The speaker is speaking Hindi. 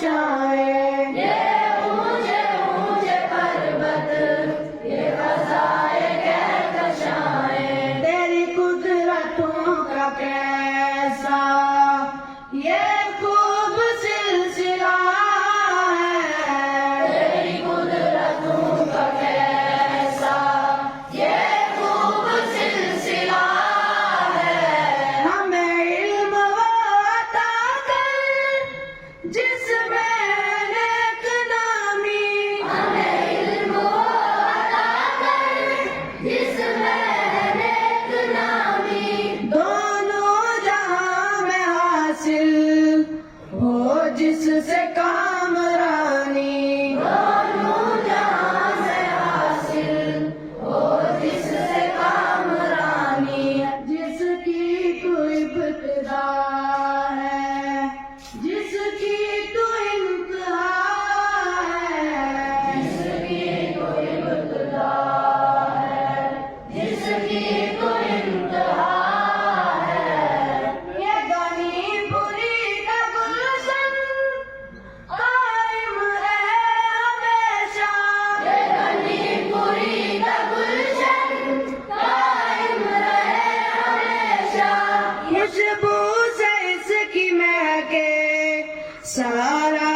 कहकशाएं, ये ऊंचे ऊंचे पर्वत, ये फ़ज़ाए कहकशाएं। तेरी कुदरतों का कैसा ये खूब सिलसिला है। तेरी कुदरतों का कैसा ये खूब सिलसिला है। हमें इल्म वो अता कर जिसमें नेक नामी, हमें इल्म वो अता कर जिसमें नेक नामी। दोनों जहां में हासिल हो जिससे कामरानी। दोनों जहां से हासिल हो जिससे कामरानी। जिसकी तू इब्तिदा है, जिसकी तू इंतहा है, जिसकी कोई इब्तिदा है, जिसकी कोई इंतहा है। ये गनीपुरी का गुलशन कायम रहे हमेशा। ये गनीपुरी का गुलशन कायम रहे हमेशा। खुशबू से इसकी महके सारा